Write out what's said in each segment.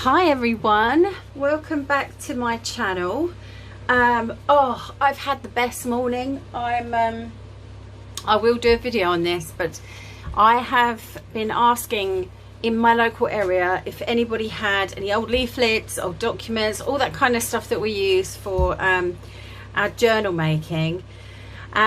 Hi everyone, welcome back to my channel. I've had the best morning. I will do a video on this, but I have been asking in my local area if anybody had any old leaflets, old documents, all that kind of stuff that we use for our journal making.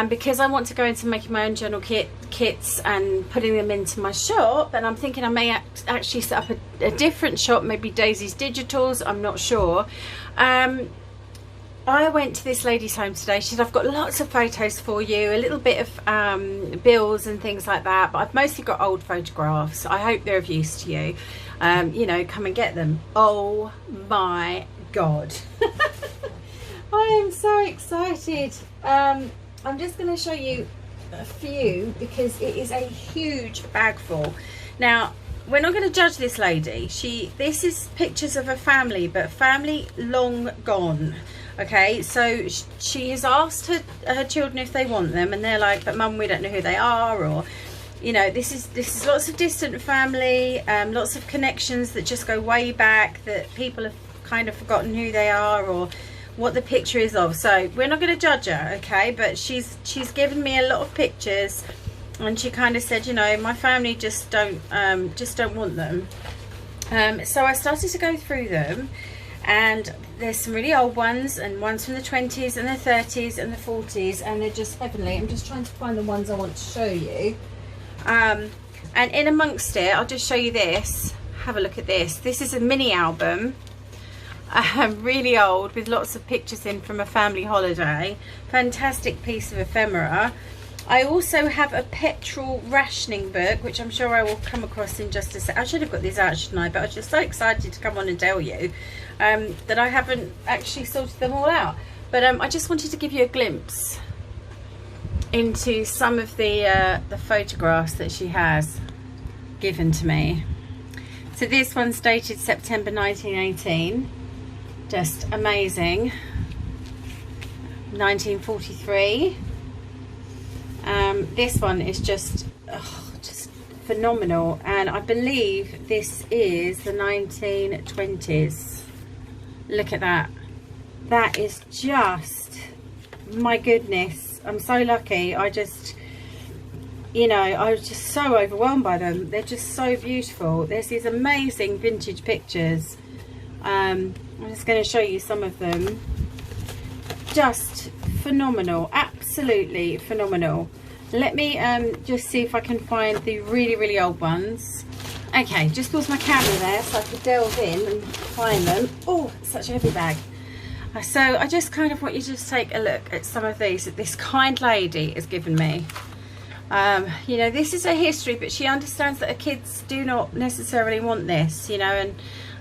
Because I want to go into making my own journal kits and putting them into my shop, and I'm thinking I may actually set up a different shop, maybe Daisy's Digitals, I'm not sure. I went to this lady's home today. She said, I've got lots of photos for you, a little bit of bills and things like that, but I've mostly got old photographs. I hope they're of use to you. You know, come and get them. Oh my God. I am so excited. I'm just going to show you a few because it is a huge bag full. Now, we're not going to judge this lady. This is pictures of a family, but family long gone. Okay, so she has asked her children if they want them, and they're like, but mum, we don't know who they are, or you know, this is lots of distant family, lots of connections that just go way back, that people have kind of forgotten who they are or what the picture is of. So we're not going to judge her, okay, but she's given me a lot of pictures, and she kind of said, you know, my family just don't want them. So I started to go through them, and there's some really old ones and ones from the 20s and the 30s and the 40s, and they're just heavenly. I'm just trying to find the ones I want to show you. And in amongst it, I'll just show you this. Have a look at this. This is a mini album. Really old, with lots of pictures in from a family holiday. Fantastic piece of ephemera. I also have a petrol rationing book, which I'm sure I will come across in just a sec. I should have got these out, shouldn't I? But I was just so excited to come on and tell you that I haven't actually sorted them all out. But I just wanted to give you a glimpse into some of the photographs that she has given to me. So this one's dated September 1918. Just amazing. 1943. This one is just phenomenal, and I believe this is the 1920s. Look at that. That is just, my goodness, I'm so lucky. I just, you know, I was just so overwhelmed by them. They're just so beautiful. There's these amazing vintage pictures. I'm just going to show you some of them. Just phenomenal, absolutely phenomenal. Let me just see if I can find the really old ones. Okay, just pause my camera there so I could delve in and find them. Oh, such a heavy bag. So I just kind of want you to just take a look at some of these that this kind lady has given me. You know, this is her history, but she understands that her kids do not necessarily want this, you know,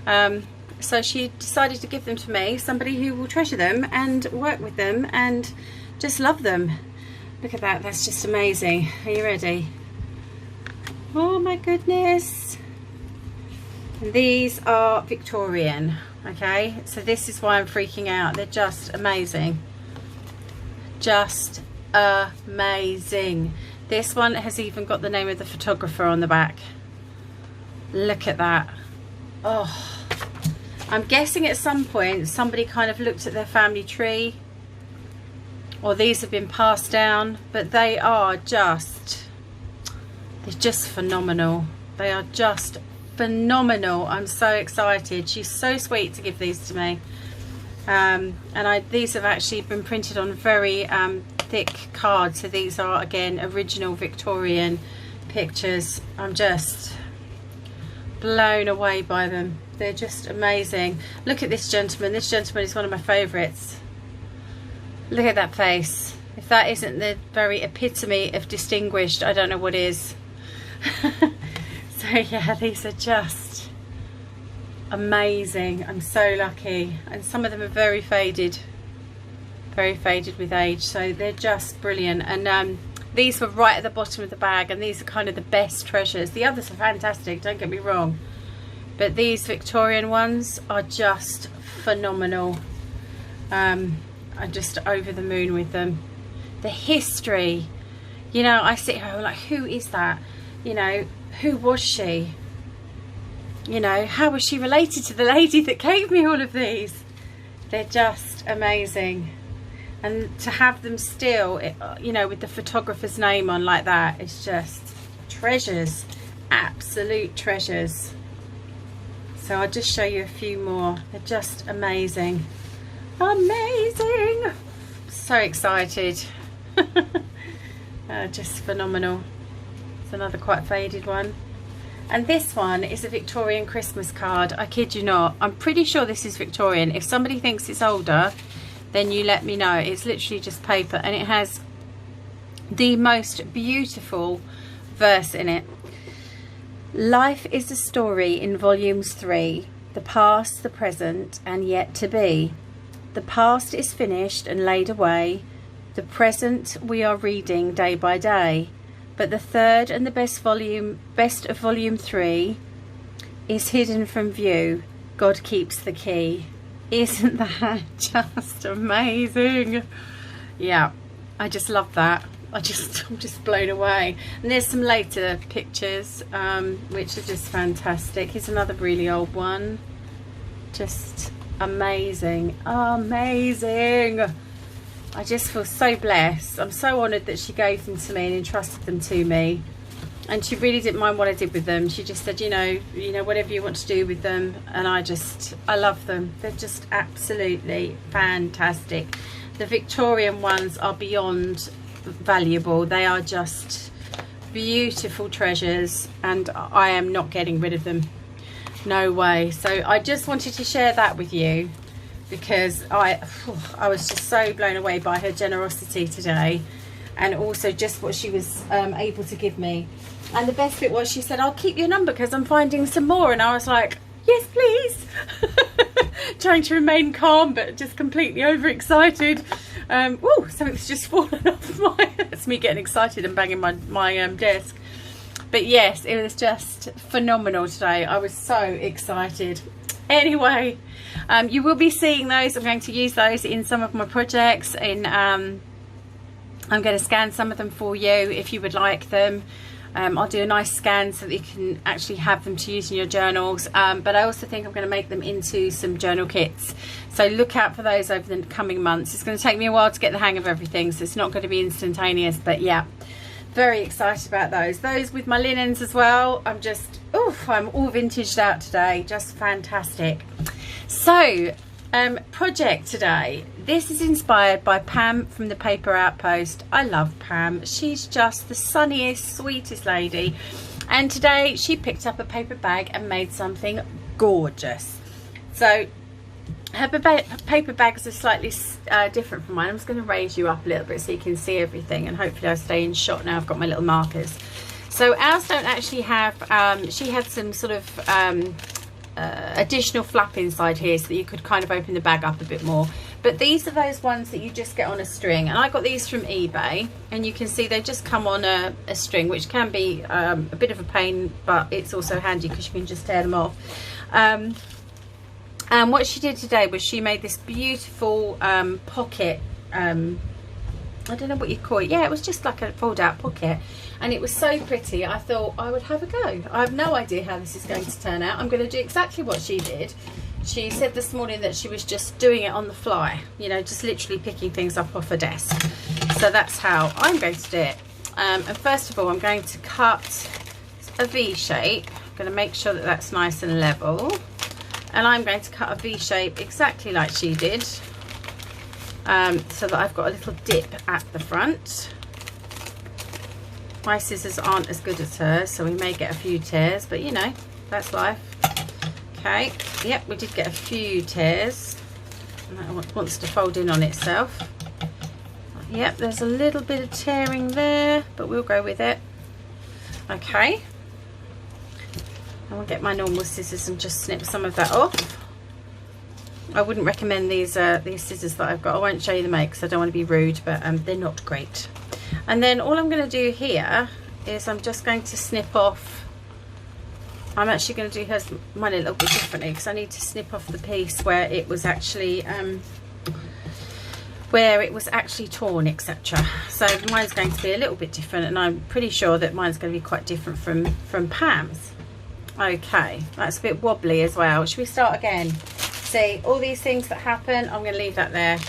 and so she decided to give them to me, somebody who will treasure them and work with them and just love them. Look at that, that's just amazing. Are you ready? Oh my goodness. These are Victorian, okay? So this is why I'm freaking out. They're just amazing. Just amazing. This one has even got the name of the photographer on the back. Look at that. Oh, I'm guessing at some point somebody kind of looked at their family tree, or these have been passed down, but they are just, they're just phenomenal. They are just phenomenal. I'm so excited. She's so sweet to give these to me. And these have actually been printed on very thick cards. So these are, again, original Victorian pictures. I'm just blown away by them. They're just amazing. Look at this gentleman. This gentleman is one of my favourites. Look at that face. If that isn't the very epitome of distinguished, I don't know what is. So yeah, these are just amazing. I'm so lucky. And some of them are very faded with age. So they're just brilliant. And these were right at the bottom of the bag, and these are kind of the best treasures. The others are fantastic, don't get me wrong, but these Victorian ones are just phenomenal. I'm just over the moon with them. The history, you know, I sit here, I'm like, who is that? You know, who was she? you know, how was she related to the lady that gave me all of these? They're just amazing. And to have them still, you know, with the photographer's name on like that, it's just treasures, absolute treasures. So I'll just show you a few more. They're just amazing. Amazing. So excited. Just phenomenal. It's another quite faded one. And this one is a Victorian Christmas card. I kid you not. I'm pretty sure this is Victorian. If somebody thinks it's older, then you let me know. It's literally just paper, and it has the most beautiful verse in it. Life is a story in volumes 3, the past, the present, and yet to be. The past is finished and laid away. The present we are reading day by day. But the third and the best of volume 3 is hidden from view. God keeps the key. Isn't that just amazing? Yeah, I just love that. I'm just blown away. And there's some later pictures, which are just fantastic. Here's another really old one. Just amazing, amazing. I just feel so blessed. I'm so honoured that she gave them to me and entrusted them to me. And she really didn't mind what I did with them. She just said, you know, whatever you want to do with them. And I love them. They're just absolutely fantastic. The Victorian ones are beyond valuable. They are just beautiful treasures, and I am not getting rid of them. No way. So I just wanted to share that with you, because I was just so blown away by her generosity today, and also just what she was able to give me. And the best bit was she said, I'll keep your number because I'm finding some more. And I was like, yes please. Trying to remain calm, but just completely overexcited. Oh, something's just fallen off my, that's me getting excited and banging my desk. But yes, it was just phenomenal today. I was so excited. Anyway, you will be seeing those. I'm going to use those in some of my projects. I'm going to scan some of them for you if you would like them. I'll do a nice scan so that you can actually have them to use in your journals, but I also think I'm going to make them into some journal kits, so look out for those over the coming months. It's going to take me a while to get the hang of everything, so it's not going to be instantaneous, but yeah, very excited about those with my linens as well. I'm all vintaged out today, just fantastic. So project today, this is inspired by Pam from the paper Outpost. I love Pam. She's just the sunniest, sweetest lady, and today she picked up a paper bag and made something gorgeous. So her paper bags are slightly different from mine. I'm just going to raise you up a little bit so you can see everything, and hopefully I'll stay in shot now. I've got my little markers. So ours don't actually have she had some sort of additional flap inside here so that you could kind of open the bag up a bit more, but these are those ones that you just get on a string, and I got these from eBay, and you can see they just come on a string, which can be a bit of a pain, but it's also handy because you can just tear them off. And what she did today was she made this beautiful pocket, I don't know what you call it. Yeah, it was just like a fold out pocket, and it was so pretty. I thought I would have a go. I have no idea how this is going to turn out. I'm going to do exactly what she did. She said this morning that she was just doing it on the fly, you know, just literally picking things up off her desk. So that's how I'm going to do it. And first of all, I'm going to cut a V shape. I'm going to make sure that that's nice and level, and I'm going to cut a V shape exactly like she did. So that I've got a little dip at the front. My scissors aren't as good as hers, so we may get a few tears, but you know, that's life. Okay, yep, we did get a few tears. And that wants to fold in on itself. Yep, there's a little bit of tearing there, but we'll go with it. Okay, I will get my normal scissors and just snip some of that off. I wouldn't recommend these scissors that I've got. I won't show you the make because I don't want to be rude, but they're not great. And then all I'm going to do here is I'm just going to snip off. I'm actually going to do mine a little bit differently because I need to snip off the piece where it was actually torn, etc. So mine's going to be a little bit different, and I'm pretty sure that mine's going to be quite different from Pam's. Okay, that's a bit wobbly as well. Should we start again? See, all these things that happen, I'm going to leave that there.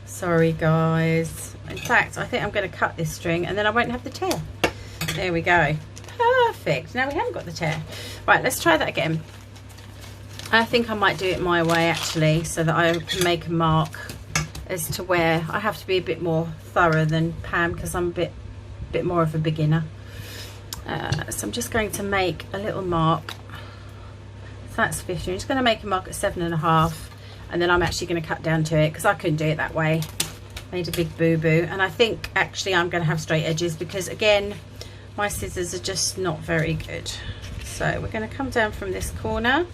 Sorry guys. In fact, I think I'm going to cut this string and then I won't have the tear. There we go. Perfect. Now we haven't got the tear. Right, let's try that again. I think I might do it my way actually, so that I can make a mark as to where. I have to be a bit more thorough than Pam because I'm a bit more of a beginner. So I'm just going to make a little mark. So that's 50. I'm just going to make a mark at 7.5, and then I'm actually going to cut down to it because I couldn't do it that way. Made a big boo-boo, and I think actually I'm going to have straight edges because again my scissors are just not very good. So we're going to come down from this corner.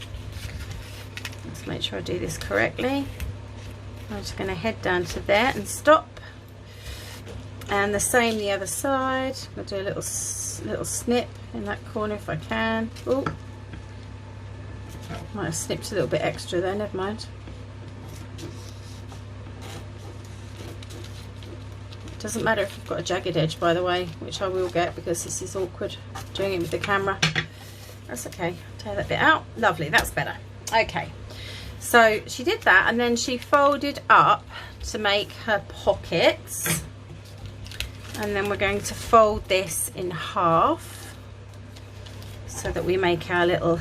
Let's make sure I do this correctly. I'm just going to head down to there and stop, and the same the other side. I'll do a little snip in that corner if I can. Oh, might have snipped a little bit extra there, never mind. Doesn't matter if I've got a jagged edge, by the way, which I will get because this is awkward doing it with the camera. That's okay. Tear that bit out. Lovely, that's better. Okay, so she did that, and then she folded up to make her pockets, and then we're going to fold this in half so that we make our little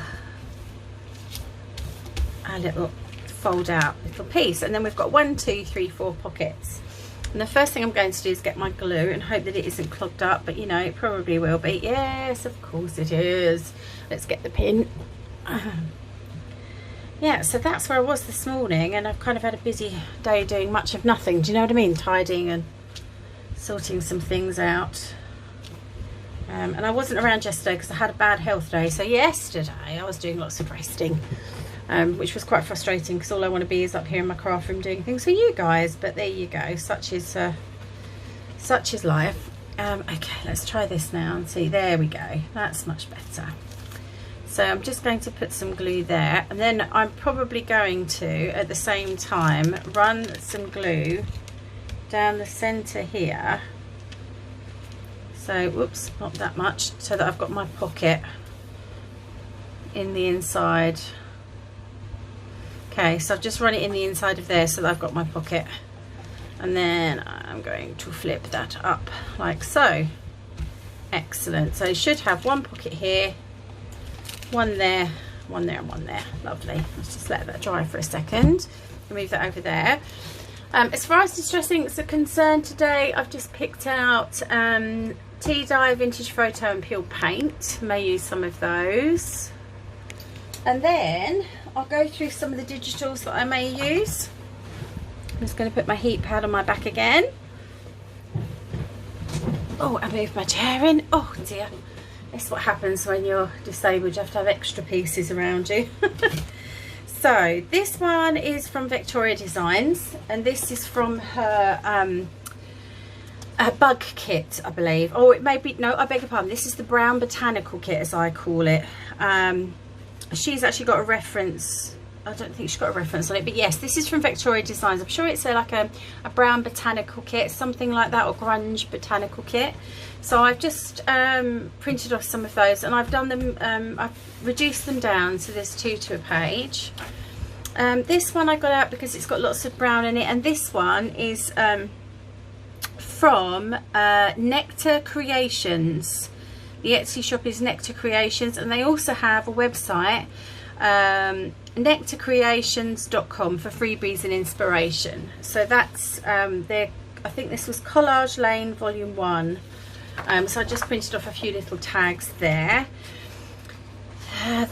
fold out little piece. And then we've got 1, 2, 3, 4 pockets. And the first thing I'm going to do is get my glue and hope that it isn't clogged up, but you know, it probably will be. Yes, of course it is. Let's get the pin. Yeah, so that's where I was this morning, and I've kind of had a busy day doing much of nothing. Do you know what I mean? Tidying and sorting some things out. And I wasn't around yesterday because I had a bad health day. So yesterday I was doing lots of resting. Which was quite frustrating because all I want to be is up here in my craft room doing things for you guys, but there you go, such is life. Okay, let's try this now and see. There we go, that's much better. So I'm just going to put some glue there, and then I'm probably going to at the same time run some glue down the center here, so whoops, not that much, so that I've got my pocket in the inside. Okay, so I've just run it in the inside of there so that I've got my pocket, and then I'm going to flip that up like so. Excellent. So you should have one pocket here, one there, one there, and one there. Lovely. Let's just let that dry for a second. Move that over there. As far as distressing are concerned today, I've just picked out tea dye, vintage photo and peel paint. May use some of those. And then I'll go through some of the digitals that I may use. I'm just going to put my heat pad on my back again. Oh, I moved my chair in. Oh dear. That's what happens when you're disabled. You have to have extra pieces around you. So this one is from Victoria Designs, and this is from her bug kit, I believe. Oh, it may be, no, I beg your pardon. This is the brown botanical kit, as I call it. She's actually got a reference. I don't think she's got a reference on it, but yes, this is from Victoria Designs. I'm sure it's like a brown botanical kit, something like that, or grunge botanical kit. So I've just printed off some of those, and I've done them, I've reduced them down, so there's 2 to a page. This one I got out because it's got lots of brown in it, and this one is from Nectar Creations. The Etsy shop is Nectar Creations, and they also have a website, nectarcreations.com, for freebies and inspiration. So that's I think this was Collage Lane Volume 1. So I just printed off a few little tags there.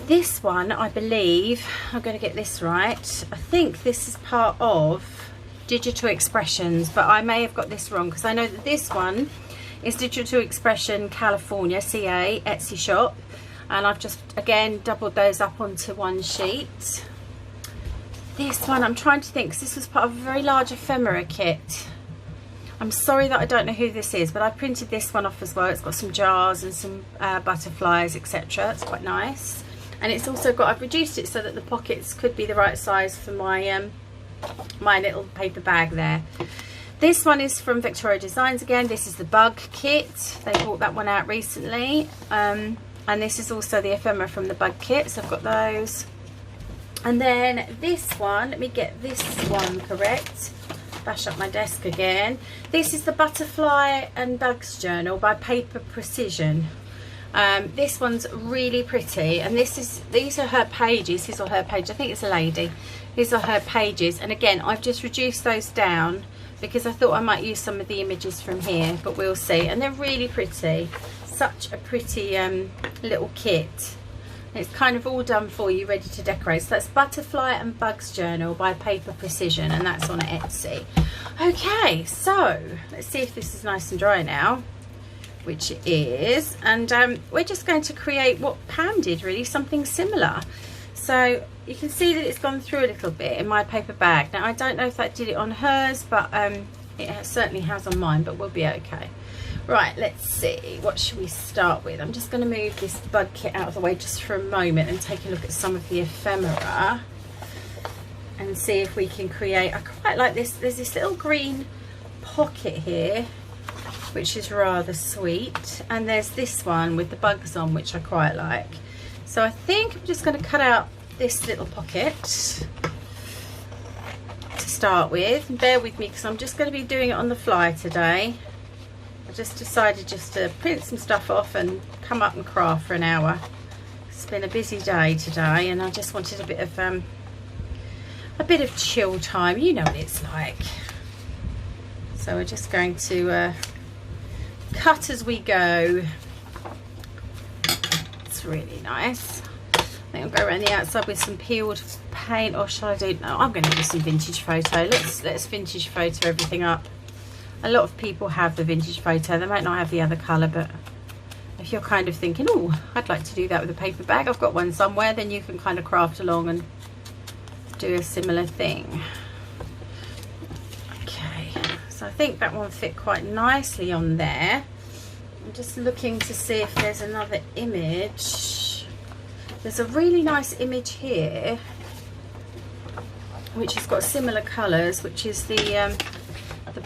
This one, I believe, I'm going to get this right. I think this is part of Digital Expressions, but I may have got this wrong because I know that this one is Digital Expression California, CA, Etsy shop, and I've just again doubled those up onto one sheet. This one, I'm trying to think, because this was part of a very large ephemera kit. I'm sorry that I don't know who this is, but I printed this one off as well. It's got some jars and some butterflies, etc. It's quite nice, and it's also got, I've reduced it so that the pockets could be the right size for my my little paper bag there. This one is from Victoria Designs again. This is the bug kit. They brought that one out recently. And this is also the ephemera from the bug kit, so I've got those. And then this one, let me get this one correct. Bash up my desk again. This is the Butterfly and Bugs Journal by Paper Precision. This one's really pretty, and these are her pages. His or her page, I think it's a lady. These are her pages, and again I've just reduced those down because I thought I might use some of the images from here, but we'll see. And they're really pretty. Such a pretty little kit. It's kind of all done for you, ready to decorate. So that's Butterfly and Bugs Journal by Paper Precision, and that's on Etsy. Okay, so let's see if this is nice and dry now, which it is. And we're just going to create what Pam did, really, something similar. So you can see that it's gone through a little bit in my paper bag. Now I don't know if that did it on hers, but it certainly has on mine, but we'll be okay. Right, let's see, what should we start with? I'm just going to move this bug kit out of the way just for a moment and take a look at some of the ephemera and see if we can create, I quite like this, there's this little green pocket here which is rather sweet, and there's this one with the bugs on which I quite like. So I think I'm just going to cut out this little pocket to start with, and bear with me because I'm just going to be doing it on the fly today. I just decided just to print some stuff off and come up and craft for an hour. It's been a busy day today, and I just wanted a bit of chill time. You know what it's like. So we're just going to cut as we go. It's really nice. I think I'll go around the outside with some peeled paint, or shall I do? No, I'm going to do some vintage photo. Let's vintage photo everything up. A lot of people have the vintage photo. They might not have the other colour, but if you're kind of thinking, oh, I'd like to do that with a paper bag, I've got one somewhere, then you can kind of craft along and do a similar thing. Okay, so I think that one fit quite nicely on there. I'm just looking to see if there's another image. There's a really nice image here which has got similar colours, which is the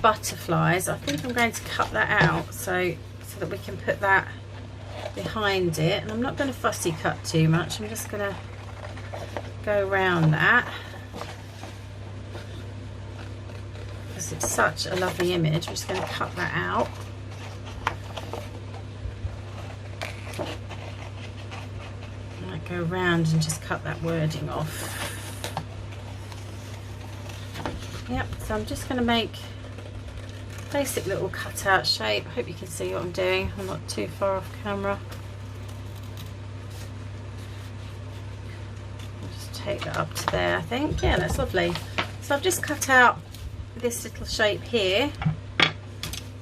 butterflies. I think I'm going to cut that out so that we can put that behind it, and I'm not going to fussy cut too much. I'm just going to go around that because it's such a lovely image. I'm just going to cut that out. I might go around and just cut that wording off. Yep, so I'm just going to make basic little cutout shape. I hope you can see what I'm doing. I'm not too far off camera. I'll just take that up to there, I think. Yeah, that's lovely. So I've just cut out this little shape here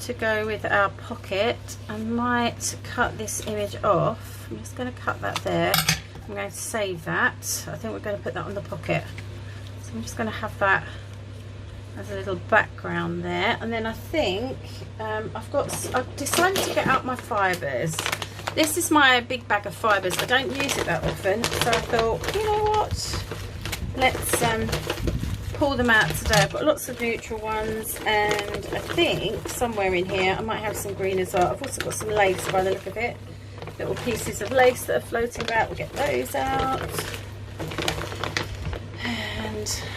to go with our pocket. I might cut this image off. I'm just going to cut that there. I'm going to save that. I think we're going to put that on the pocket. So I'm just going to have that as a little background there, and then I think I've decided to get out my fibres. This is my big bag of fibres. I don't use it that often, so I thought, you know what, let's pull them out today. I've got lots of neutral ones, and I think somewhere in here I might have some green as well. I've also got some lace by the look of it, little pieces of lace that are floating about. We'll get those out.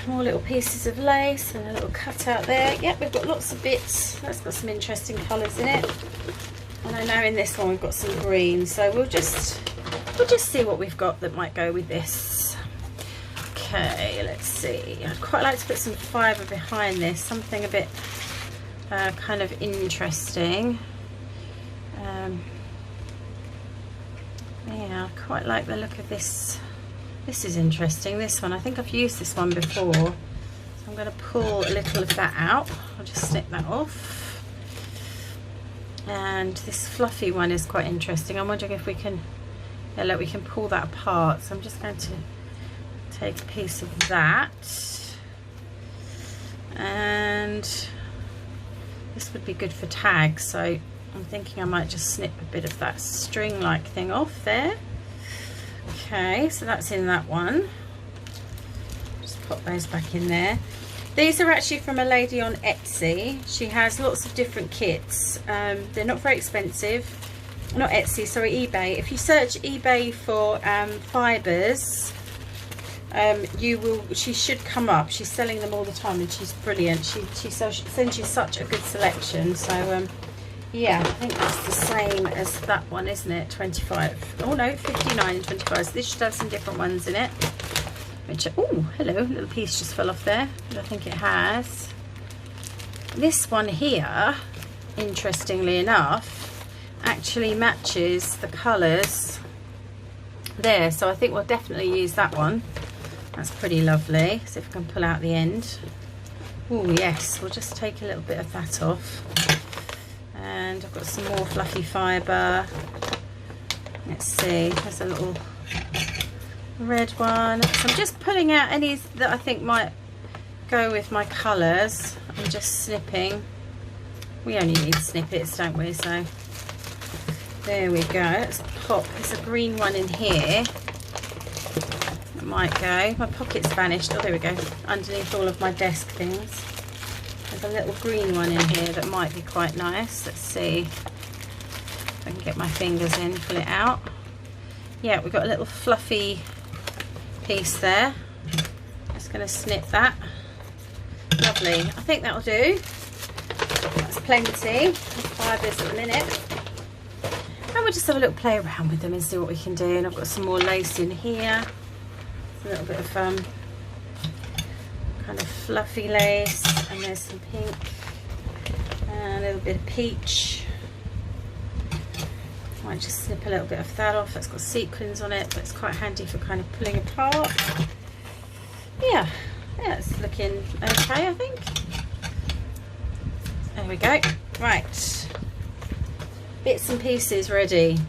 More little pieces of lace and a little cutout there. Yep, we've got lots of bits. That's got some interesting colours in it. And I know in this one we've got some green, so we'll just see what we've got that might go with this. Okay, let's see. I'd quite like to put some fibre behind this, something a bit kind of interesting. Yeah, I quite like the look of this. This is interesting, this one. I think I've used this one before. So I'm going to pull a little of that out. I'll just snip that off. And this fluffy one is quite interesting. I'm wondering if we can, yeah, look, we can pull that apart. So I'm just going to take a piece of that. And this would be good for tags. So I'm thinking I might just snip a bit of that string-like thing off there. Okay, so that's in that one. Just pop those back in there. These are actually from a lady on Etsy. She has lots of different kits. They're not very expensive. not Etsy, sorry, eBay. If you search eBay for fibres, she should come up. She's selling them all the time and she's brilliant. She sends you such a good selection. So yeah, I think that's the same as that one, isn't it? 25. Oh no, 59 and 25. So this should have some different ones in it. Which, oh, hello, a little piece just fell off there, but I think it has. This one here, interestingly enough, actually matches the colours there. So I think we'll definitely use that one. That's pretty lovely. See if I can pull out the end. Oh yes, we'll just take a little bit of that off. And I've got some more fluffy fibre. Let's see, there's a little red one. So I'm just pulling out any that I think might go with my colours. I'm just snipping. We only need snippets, don't we? So there we go. Let's pop. There's a green one in here. It might go. My pocket's vanished. Oh, there we go. Underneath all of my desk things. There's a little green one in here that might be quite nice. Let's see if I can get my fingers in, pull it out. Yeah, we've got a little fluffy piece there. Just going to snip that. Lovely. I think that'll do. That's plenty. Fibres at the minute. And we'll just have a little play around with them and see what we can do. And I've got some more lace in here. A little bit of kind of fluffy lace, and there's some pink and a little bit of peach. Might just snip a little bit of that off. It's got sequins on it, but it's quite handy for kind of pulling apart. Yeah, it's looking okay, I think. There we go. Right, bits and pieces ready.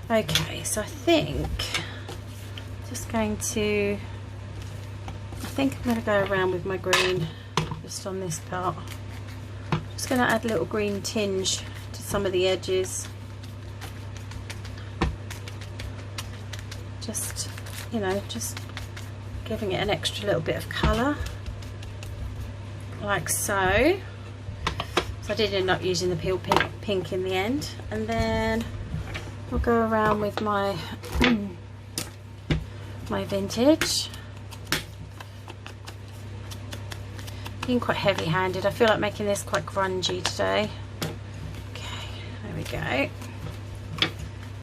Okay, so I think just going to, I think I'm going to go around with my green just on this part. Just going to add a little green tinge to some of the edges. Just, you know, just giving it an extra little bit of colour, like so. So I did end up using the peel pink in the end, and then we'll go around with my my vintage. Being quite heavy-handed. I feel like making this quite grungy today. Okay, there we go.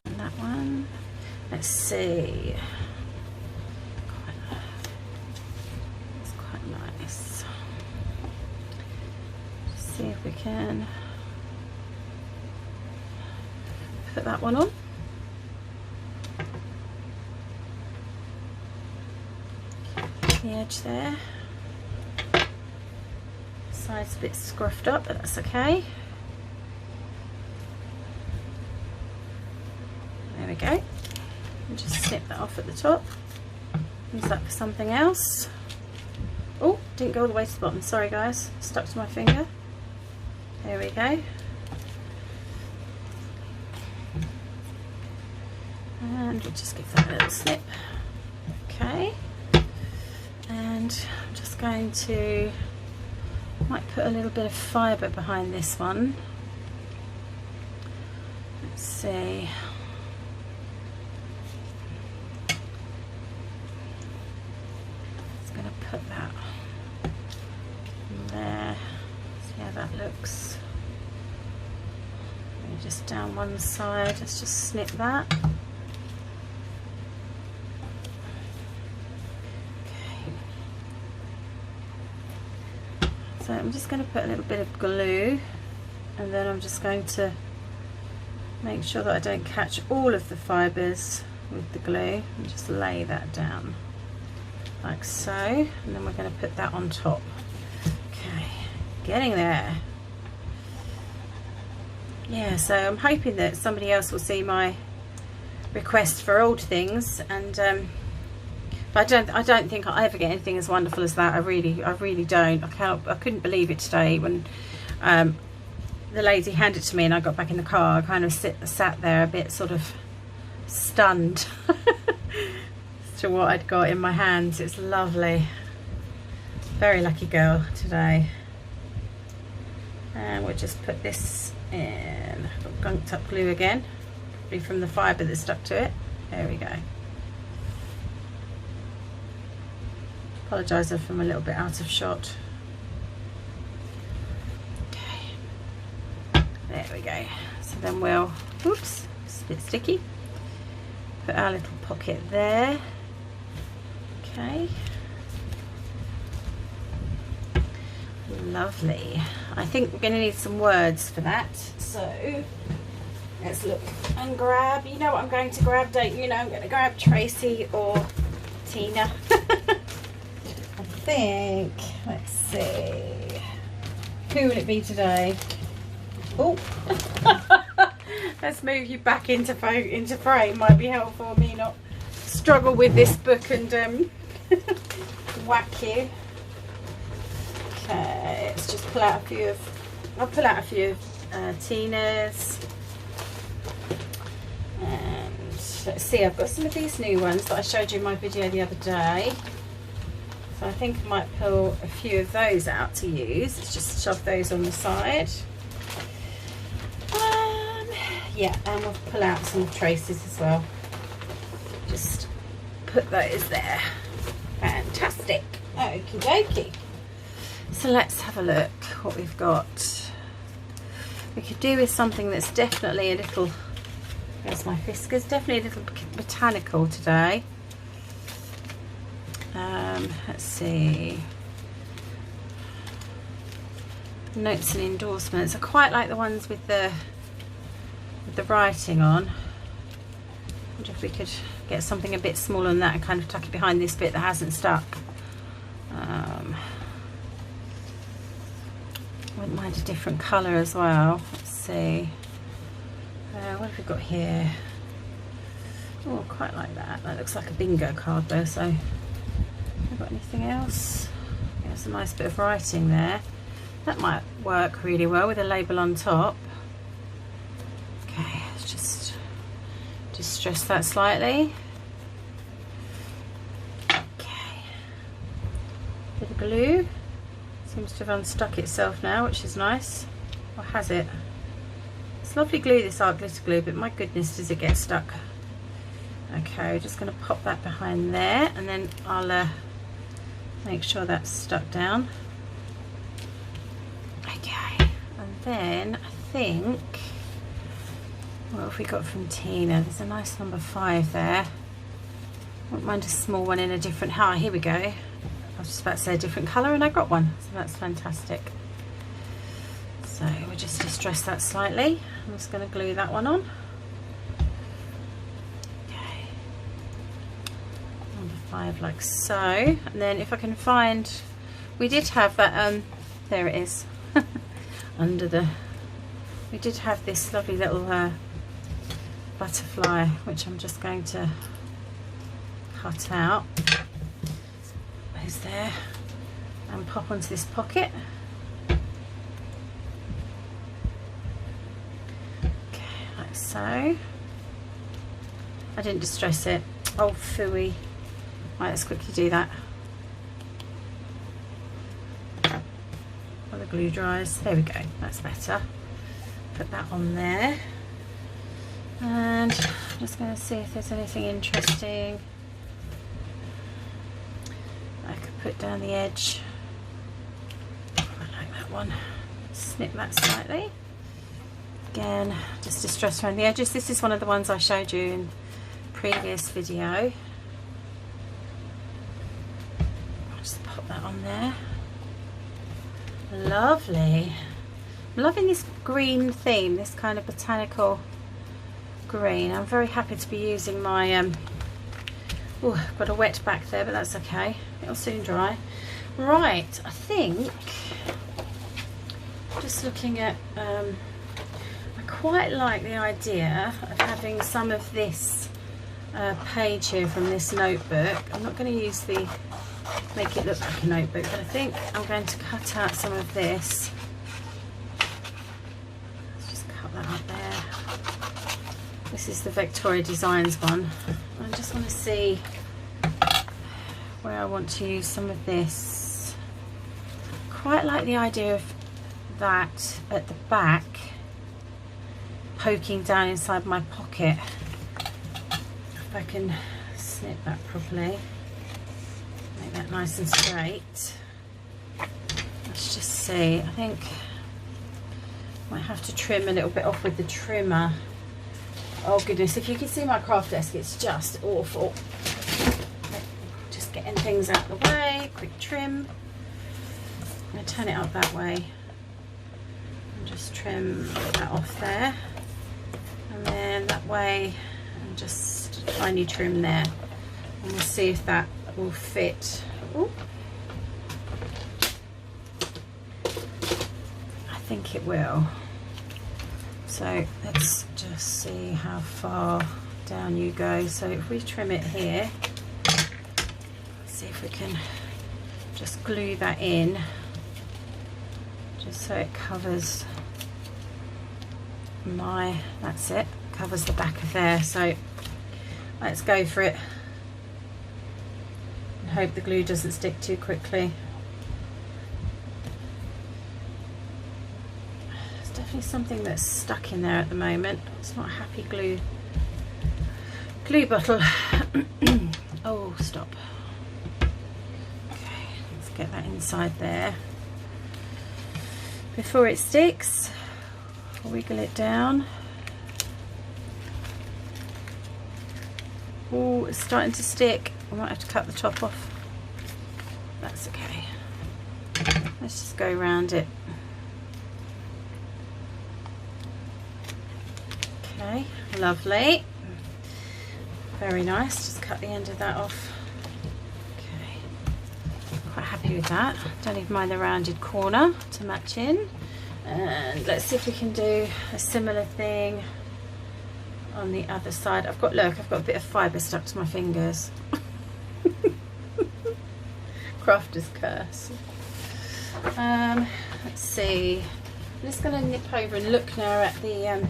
And that one. Let's see. It's quite nice. Let's see if we can put that one on. The edge there. Side's a bit scruffed up, but that's okay. There we go. And just snip that off at the top. Use that for something else. Oh, didn't go all the way to the bottom. Sorry guys, stuck to my finger. There we go. And we'll just give that a little snip. Okay. And I'm just going to, might put a little bit of fibre behind this one. Let's see. Just going to put that there. See how that looks. Maybe just down one side. Let's just snip that. So I'm just going to put a little bit of glue, and then I'm just going to make sure that I don't catch all of the fibres with the glue, and just lay that down like so, and then we're going to put that on top. Okay, getting there. Yeah, so I'm hoping that somebody else will see my request for old things, and but I don't think I'll ever get anything as wonderful as that. I really don't. I couldn't believe it today when the lady handed it to me and I got back in the car. I kind of sat there a bit sort of stunned as to what I'd got in my hands. It's lovely. Very lucky girl today. And we'll just put this in. I've got gunked up glue again. probably from the fibre that stuck to it. There we go. Apologise if I'm a little bit out of shot. Okay, there we go. So then we'll, oops, it's a bit sticky. Put our little pocket there. Okay. Lovely. I think we're going to need some words for that. So let's look and grab. You know what I'm going to grab, don't you? Know I'm going to grab Tracy or Tina. I think. Let's see. Who will it be today? Oh. Let's move you back into frame. Might be helpful. Me not struggle with this book and whack you. Okay, let's just pull out a few of. I'll pull out a few of Tina's. And let's see. I've got some of these new ones that I showed you in my video the other day. So I think I might pull a few of those out to use. Let's just shove those on the side. Yeah, and we'll pull out some of Tracy's as well. Just put those there. Fantastic. Okie dokie. So let's have a look what we've got. We could do with something that's definitely a little, there's my whiskers, definitely a little botanical today. Let's see. Notes and endorsements. I quite like the ones with the writing on. I wonder if we could get something a bit smaller than that and kind of tuck it behind this bit that hasn't stuck. Wouldn't mind a different colour as well. Let's see. What have we got here? Oh, quite like that. That looks like a bingo card though, so have we got anything else? There's a nice bit of writing there. That might work really well with a label on top. Okay, let's just distress that slightly. Okay. Bit of glue. Seems to have unstuck itself now, which is nice. Or has it? It's lovely glue, this art glitter glue, but my goodness, does it get stuck. Okay, we're just going to pop that behind there, and then I'll make sure that's stuck down. Okay, and then I think, what have we got from Tina? There's a nice number 5 there. Wouldn't mind a small one in a different, here we go. I was just about to say a different colour and I got one, so that's fantastic. So we'll just distress that slightly. I'm just going to glue that one on. Okay, number 5 like so. And then if I can find, we did have that, there it is, under the, we did have this lovely little butterfly, which I'm just going to cut out. Those there, and pop onto this pocket. Okay, like so. I didn't distress it. Oh, phooey. Right, let's quickly do that. While the glue dries. There we go, that's better. Put that on there. And I'm just going to see if there's anything interesting I could put down the edge. I like that one. Snip that slightly. Again, just distress around the edges. This is one of the ones I showed you in previous video. I'll just pop that on there. Lovely. I'm loving this green theme, this kind of botanical green. I'm very happy to be using my oh, got a wet back there, but that's okay, it'll soon dry. Right, I think, just looking at, I quite like the idea of having some of this page here from this notebook. I'm not going to use the, make it look like a notebook, but I think I'm going to cut out some of this. Let's just cut that up there. This is the Victoria Designs one. I just want to see where I want to use some of this. Quite like the idea of that at the back, poking down inside my pocket. If I can snip that properly, make that nice and straight. Let's just see, I think I might have to trim a little bit off with the trimmer. Oh goodness, if you can see my craft desk, it's just awful. Just getting things out of the way, quick trim. I'm going to turn it up that way and just trim that off there, and then that way, and just a tiny trim there, and we'll see if that will fit. Ooh. I think it will. So let's just see how far down you go. So if we trim it here, see if we can just glue that in, just so it covers my, that's it, covers the back of there. So let's go for it and hope the glue doesn't stick too quickly. There's definitely something that's stuck in there at the moment. It's not a happy glue bottle. Oh, stop. Okay, let's get that inside there. Before it sticks, wiggle it down. Oh, it's starting to stick. I might have to cut the top off. That's okay. Let's just go around it. Okay, lovely. Very nice. Just cut the end of that off. Quite happy with that. Don't even mind the rounded corner to match in. And let's see if we can do a similar thing on the other side. Look, I've got a bit of fibre stuck to my fingers. Crafter's curse. Let's see. I'm just going to nip over and look now at the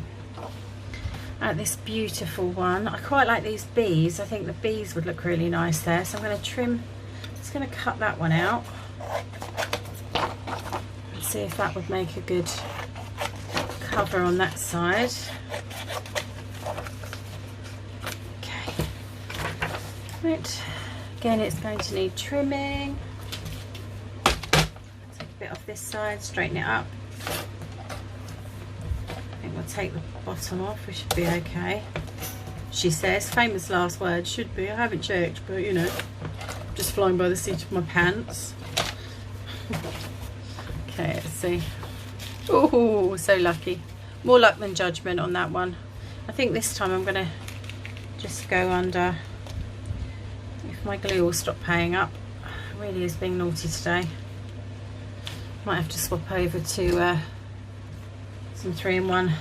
at this beautiful one. I quite like these bees. I think the bees would look really nice there. So I'm going to trim. Just going to cut that one out and see if that would make a good cover on that side. Okay. Right. Again, it's going to need trimming. Take a bit off this side, straighten it up. I think we'll take the bottom off. We should be okay. She says, famous last word, should be. I haven't checked, but you know. Just flying by the seat of my pants. Okay, let's see. Oh, so lucky. More luck than judgment on that one. I think this time I'm going to just go under. If my glue will stop paying up. It really is being naughty today. Might have to swap over to some 3-in-1.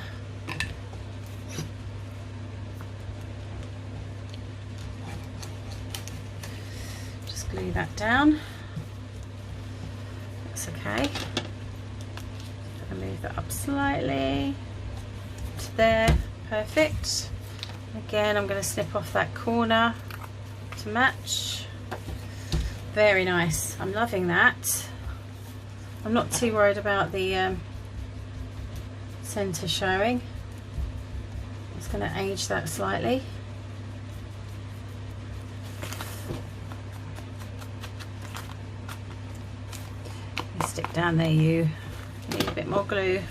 Glue that down. That's okay. I'll move that up slightly to there. Perfect. Again, I'm going to snip off that corner to match. Very nice. I'm loving that. I'm not too worried about the centre showing. I'm just going to age that slightly. Stick down there, you need a bit more glue,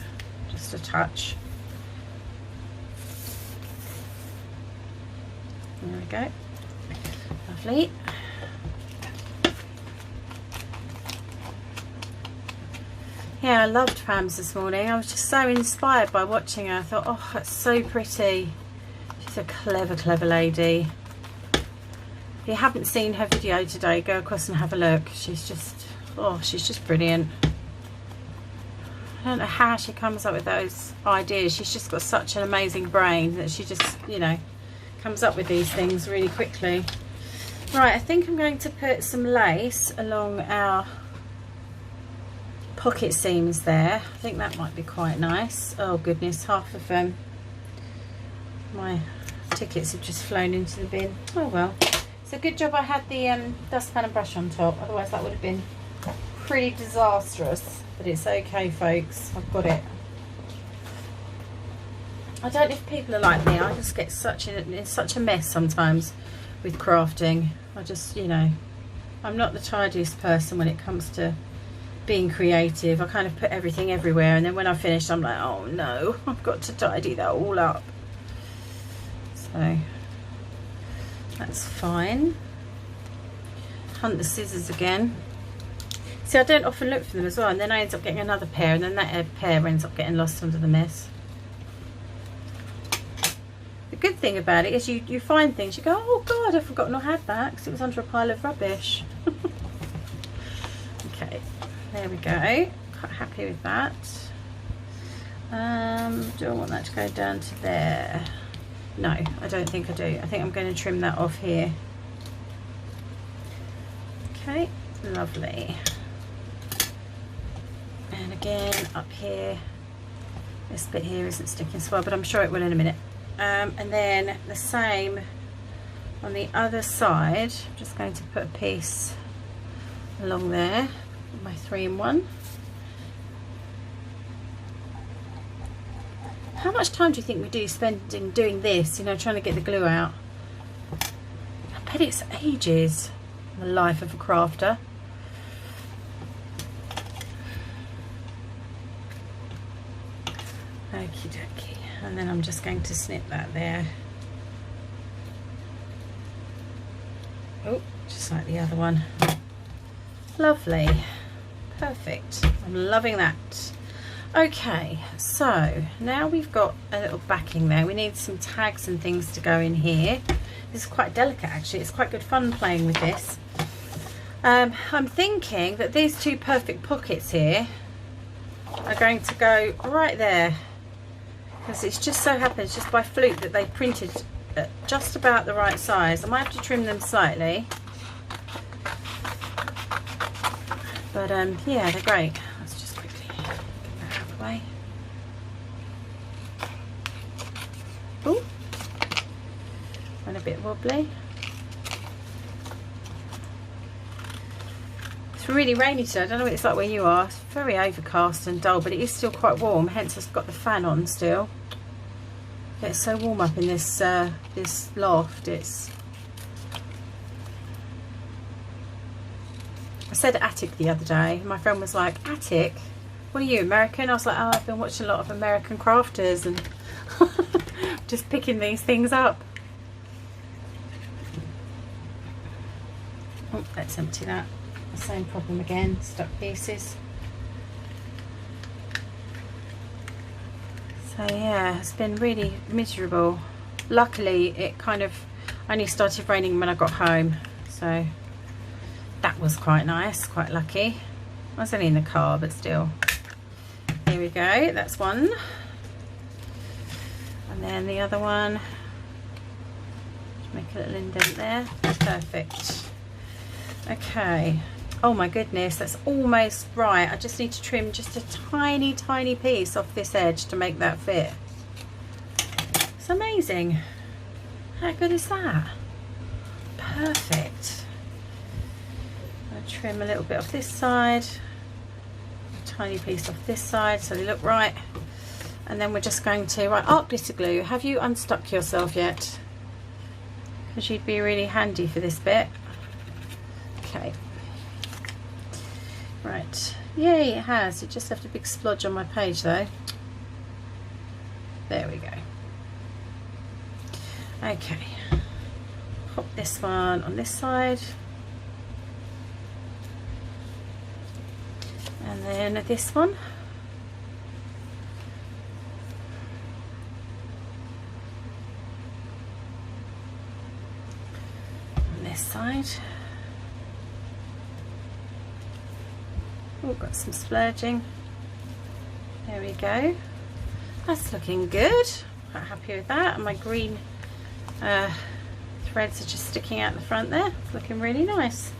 just a touch. There we go, lovely. Yeah, I loved Pam's this morning. I was just so inspired by watching her. I thought, oh, that's so pretty. She's a clever lady. If you haven't seen her video today, go across and have a look. She's just, oh, she's just brilliant. I don't know how she comes up with those ideas. She's just got such an amazing brain that she just, you know, comes up with these things really quickly. Right, I think I'm going to put some lace along our pocket seams there. I think that might be quite nice. Oh goodness, half of my tickets have just flown into the bin. Oh well. It's a good job I had the dustpan and brush on top, otherwise that would have been pretty disastrous. But it's okay, folks, I've got it. I don't know if people are like me. I just get in such a mess sometimes with crafting. I just, you know, I'm not the tidiest person when it comes to being creative. I kind of put everything everywhere, and then when I finish I'm like, oh no, I've got to tidy that all up. So that's fine. Hunt the scissors again. See, I don't often look for them as well, and then I end up getting another pair, and then that pair ends up getting lost under the mess. The good thing about it is you find things, you go, oh god, I've forgotten I had that because it was under a pile of rubbish. Okay, there we go. Quite happy with that. Do I want that to go down to there? No, I don't think I do. I think I'm going to trim that off here. Okay, lovely. And again up here, this bit here isn't sticking as well, but I'm sure it will in a minute. And then the same on the other side. I'm just going to put a piece along there, my 3-in-1. How much time do you think we do spending doing this, you know, trying to get the glue out? I bet it's ages. The life of a crafter. Okie dokie. And then I'm just going to snip that there. Oh, just like the other one. Lovely. Perfect. I'm loving that. Okay, so now we've got a little backing there. We need some tags and things to go in here. This is quite delicate actually. It's quite good fun playing with this. I'm thinking that these two perfect pockets here are going to go right there, because it's just so happens, just by fluke, that they printed at just about the right size. I might have to trim them slightly, but yeah, they're great. Let's just quickly get that out of the way. Ooh, and a bit wobbly. It's really rainy today. I don't know what it's like where you are. It's very overcast and dull, but it is still quite warm, hence I've got the fan on still. It's so warm up in this this loft. It's, I said attic the other day. My friend was like, attic? What are you, American? I was like, oh, I've been watching a lot of American crafters and just picking these things up. Oh, let's empty that. The same problem again, stuck pieces. So yeah, it's been really miserable. Luckily it kind of only started raining when I got home, so that was quite nice, quite lucky. I was only in the car, but still. Here we go, that's one. And then the other one, make a little indent there. Perfect. Okay. Oh my goodness, that's almost right. I just need to trim just a tiny, tiny piece off this edge to make that fit. It's amazing. How good is that? Perfect. I'll trim a little bit off this side, a tiny piece off this side so they look right. And then we're just going to, right, art glitter glue. Have you unstuck yourself yet? Because you'd be really handy for this bit. Okay. Right, yay, it has. It just left a big splodge on my page though. There we go. Okay, pop this one on this side, and then this one. On this side. Oh, got some splurging. There we go. That's looking good. Quite happy with that. And my green threads are just sticking out the front there. It's looking really nice.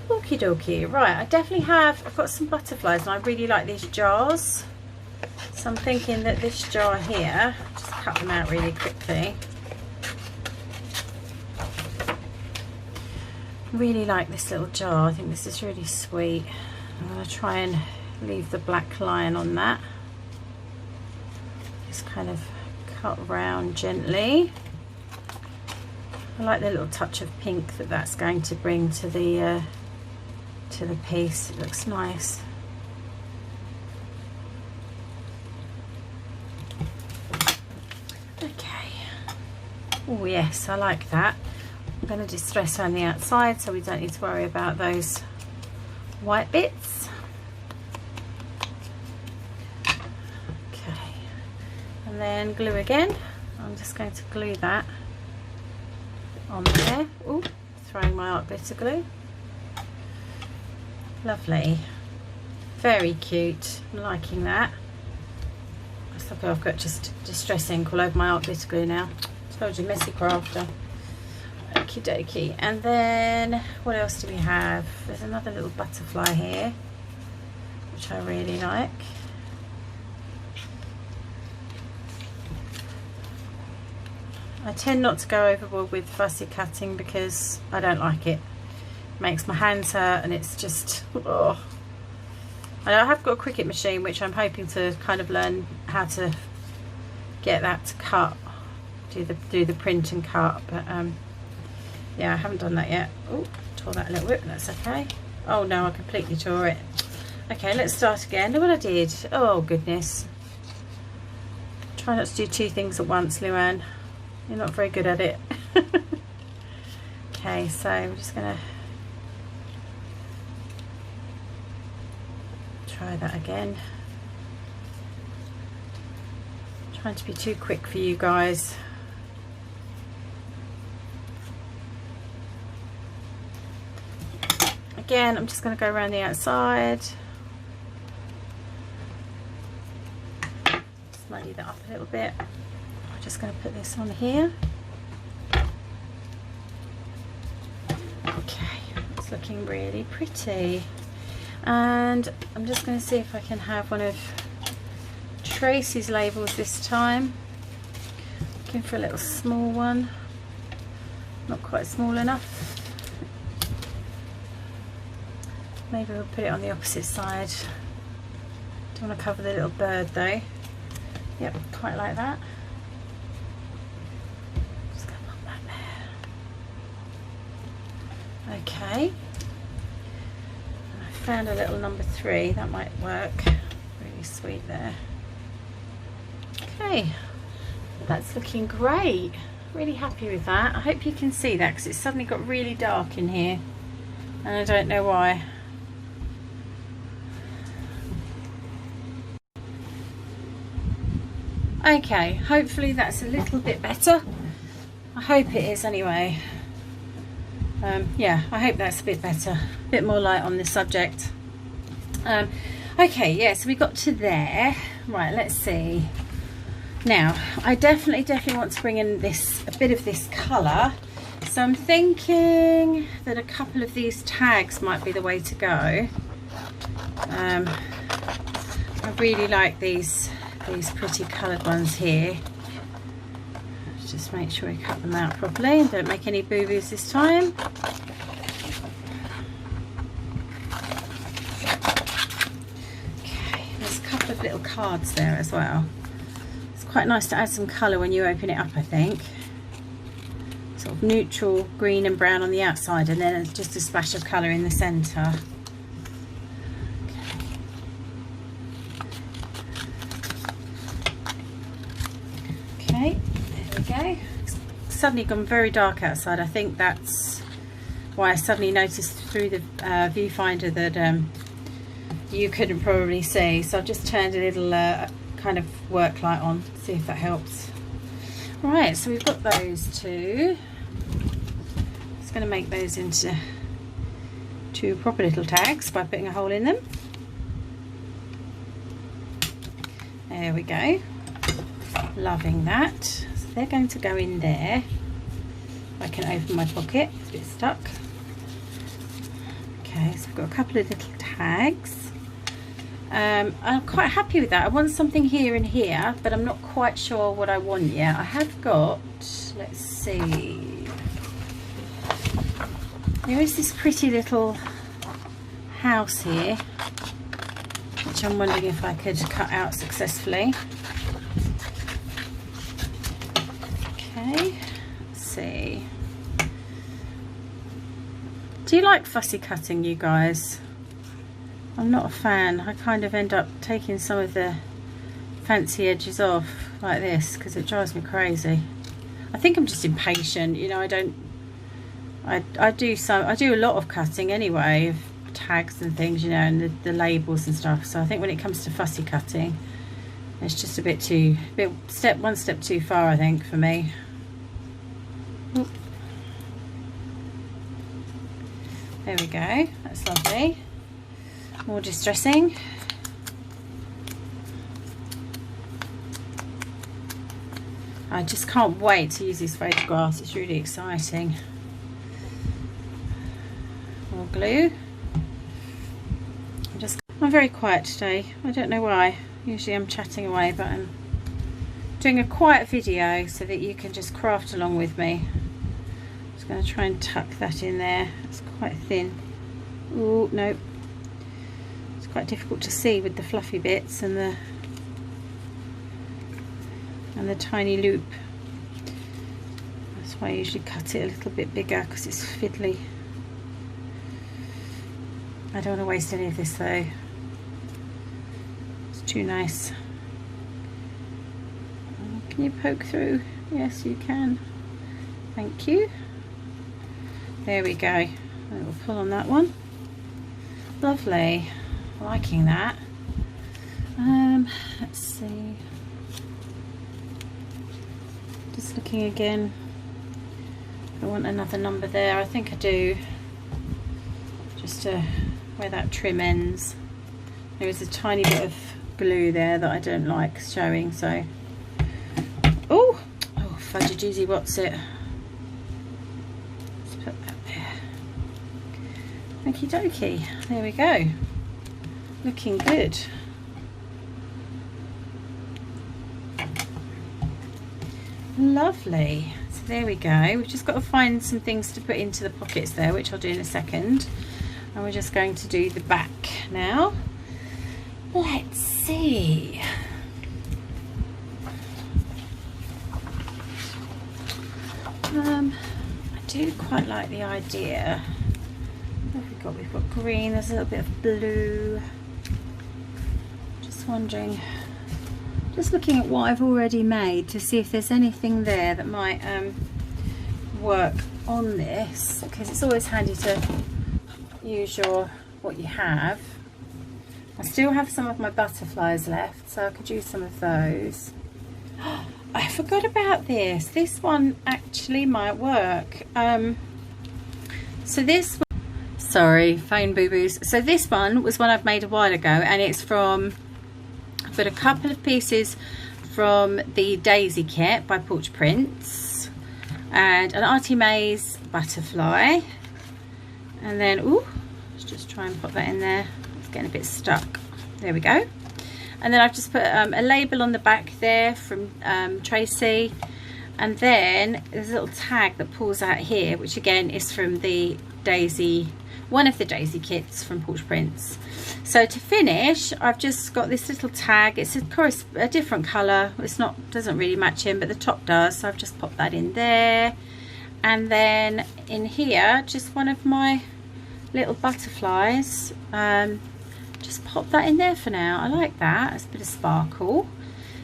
Okie dokie. Right, I definitely have, I've got some butterflies and I really like these jars. So I'm thinking that this jar here, just cut them out really quickly. Really like this little jar. I think this is really sweet. I'm going to try and leave the black line on that. Just kind of cut round gently. I like the little touch of pink that that's going to bring to the piece. It looks nice. Okay. Oh yes, I like that. I'm going to distress on the outside so we don't need to worry about those white bits. Okay, and then glue again. I'm just going to glue that on there. Oh, throwing my art glitter glue. Lovely, very cute. I'm liking that. Looks like I've got just distress ink all over my art glitter glue now. Told you, messy crafter. Okie dokie. And then what else do we have? There's another little butterfly here, which I really like. I tend not to go overboard with fussy cutting because I don't like it. It makes my hands hurt, and it's just, oh. And I have got a Cricut machine, which I'm hoping to kind of learn how to get that to cut, do the print and cut, but yeah, I haven't done that yet. Oh, tore that a little bit, but that's okay. Oh no, I completely tore it. Okay, let's start again. Look what I did. Oh goodness. Try not to do two things at once, Luann. You're not very good at it. Okay, so I'm just gonna try that again. Trying to be too quick for you guys. Again, I'm just going to go around the outside. Just muddy that up a little bit. I'm just going to put this on here. Okay, it's looking really pretty. And I'm just going to see if I can have one of Tracy's labels this time. Looking for a little small one. Not quite small enough. Maybe we'll put it on the opposite side. Don't want to cover the little bird though. Yep, quite like that. Just going to pop that there. Okay. I found a little number 3. That might work. Really sweet there. Okay. That's looking great. Really happy with that. I hope you can see that because it's suddenly got really dark in here. And I don't know why. Okay, hopefully that's a little bit better. I hope it is anyway. Yeah, I hope that's a bit better. A bit more light on this subject. Okay, yeah, so we got to there. Right, let's see. Now, I definitely want to bring in a bit of this colour. So I'm thinking that a couple of these tags might be the way to go. I really like these pretty coloured ones here. Just make sure we cut them out properly and don't make any boo-boos this time. Okay, there's a couple of little cards there as well. It's quite nice to add some colour when you open it up, I think. Sort of neutral green and brown on the outside, and then just a splash of colour in the centre. Okay, there we go. It's suddenly gone very dark outside. I think that's why I suddenly noticed through the viewfinder that you couldn't probably see. So I've just turned a little kind of work light on, see if that helps. Right, so we've got those two. Just going to make those into two proper little tags by putting a hole in them. There we go. Loving that. So they're going to go in there. I can open my pocket, it's a bit stuck. Okay, so we've got a couple of little tags. I'm quite happy with that. I want something here and here, but I'm not quite sure what I want yet. I have got, let's see, there is this pretty little house here, which I'm wondering if I could cut out successfully. Okay, let's see. Do you like fussy cutting, you guys? I'm not a fan. I kind of end up taking some of the fancy edges off like this because it drives me crazy. I think I'm just impatient, you know. I do a lot of cutting anyway, of tags and things, you know, and the labels and stuff. So I think when it comes to fussy cutting, it's just one step too far, I think, for me. Oop. There we go, that's lovely. More distressing. I just can't wait to use these photographs, it's really exciting. More glue. I'm very quiet today, I don't know why. Usually I'm chatting away, but I'm doing a quiet video so that you can just craft along with me. Just going to try and tuck that in there. It's quite thin. Oh no, it's quite difficult to see with the fluffy bits and the tiny loop. That's why I usually cut it a little bit bigger, because it's fiddly. I don't want to waste any of this though. It's too nice. Can you poke through? Yes, you can. Thank you. There we go. A little pull on that one. Lovely. Liking that. Let's see. Just looking again. I want another number there. I think I do. Just to where that trim ends. There is a tiny bit of glue there that I don't like showing, so. Oh, fudgy-doozy, what's it? Let's put that there. Okie dokie. There we go. Looking good. Lovely. So there we go. We've just got to find some things to put into the pockets there, which I'll do in a second. And we're just going to do the back now. Let's see. I do quite like the idea. What have we got? We've got green, there's a little bit of blue. Just wondering, just looking at what I've already made to see if there's anything there that might work on this, because it's always handy to use what you have. I still have some of my butterflies left, so I could use some of those. I forgot about this. This one actually might work. So this one, sorry, phone boo-boos. So this one was one I've made a while ago, and it's from, I've got a couple of pieces from the Daisy kit by Porch Prints, and an Artie Mays butterfly, and then let's just try and pop that in there. It's getting a bit stuck. There we go. And then I've just put a label on the back there from Tracy, and then there's a little tag that pulls out here, which again is from the Daisy, one of the Daisy kits from Porch Prints. So to finish, I've just got this little tag. It's of course a different colour. It's not, doesn't really match in, but the top does. So I've just popped that in there, and then in here, just one of my little butterflies. Just pop that in there for now. I like that. It's a bit of sparkle.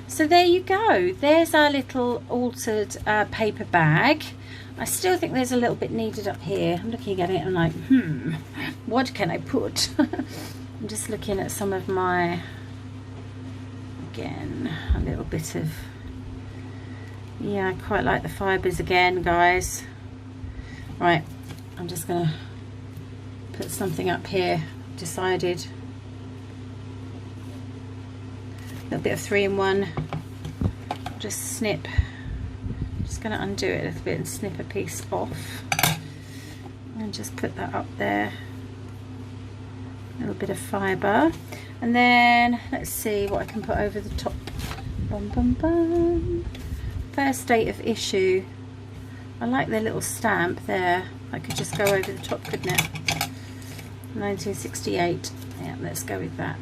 So there you go. There's our little altered paper bag. I still think there's a little bit needed up here. I'm looking at it and I'm like, what can I put? I'm just looking at some of my, again, a little bit of, yeah, I quite like the fibres again, guys. Right, I'm just gonna put something up here. Decided. A little bit of 3-in-1. Just snip. Just going to undo it a little bit and snip a piece off, and just put that up there. A little bit of fibre, and then let's see what I can put over the top. Bum, bum, bum. First date of issue. I like their little stamp there. I could just go over the top, couldn't it? 1968. Yeah, let's go with that.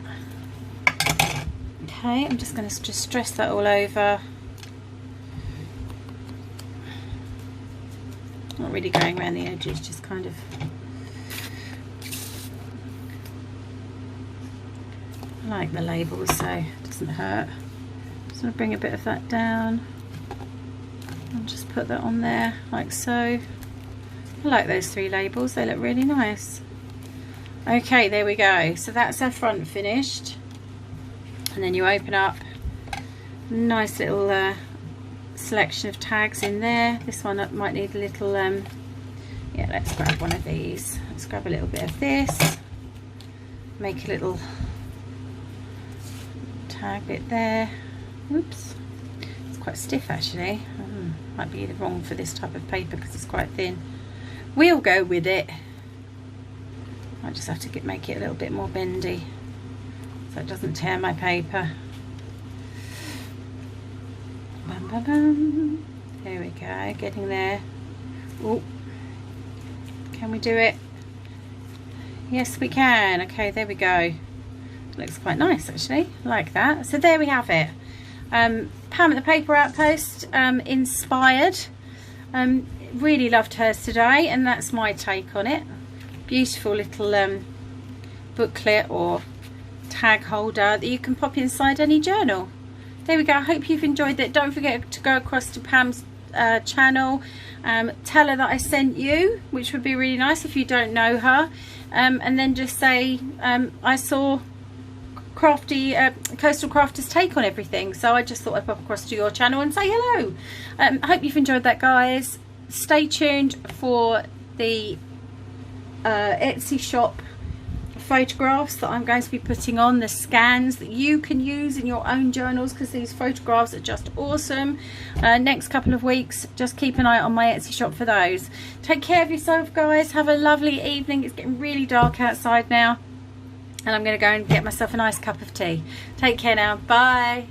Okay, I'm just going to just stress that all over. Not really going around the edges, just kind of. I like the labels, so it doesn't hurt. Just want to bring a bit of that down and just put that on there like so. I like those 3 labels, they look really nice. Okay, there we go. So that's our front finished. And then you open up, nice little selection of tags in there. This one might need a little, yeah, let's grab one of these. Let's grab a little bit of this, make a little tag bit there. Oops, it's quite stiff actually. Might be wrong for this type of paper because it's quite thin. We'll go with it. I just have to make it a little bit more bendy so it doesn't tear my paper. Bum, bum, bum. There we go, getting there. Oh, can we do it? Yes, we can. Okay, there we go. Looks quite nice actually, like that. So there we have it. Pam at the Paper Outpost, inspired. Really loved hers today, and that's my take on it. Beautiful little booklet or tag holder that you can pop inside any journal. There we go. I hope you've enjoyed that. Don't forget to go across to Pam's channel, tell her that I sent you, which would be really nice if you don't know her, and then just say I saw Crafty Coastal Crafters take on everything, so I just thought I'd pop across to your channel and say hello. I hope you've enjoyed that, guys. Stay tuned for the Etsy shop photographs that I'm going to be putting on, the scans that you can use in your own journals, because these photographs are just awesome. Next couple of weeks, just keep an eye on my Etsy shop for those. Take care of yourself, guys. Have a lovely evening. It's getting really dark outside now, and I'm going to go and get myself a nice cup of tea. Take care now. Bye.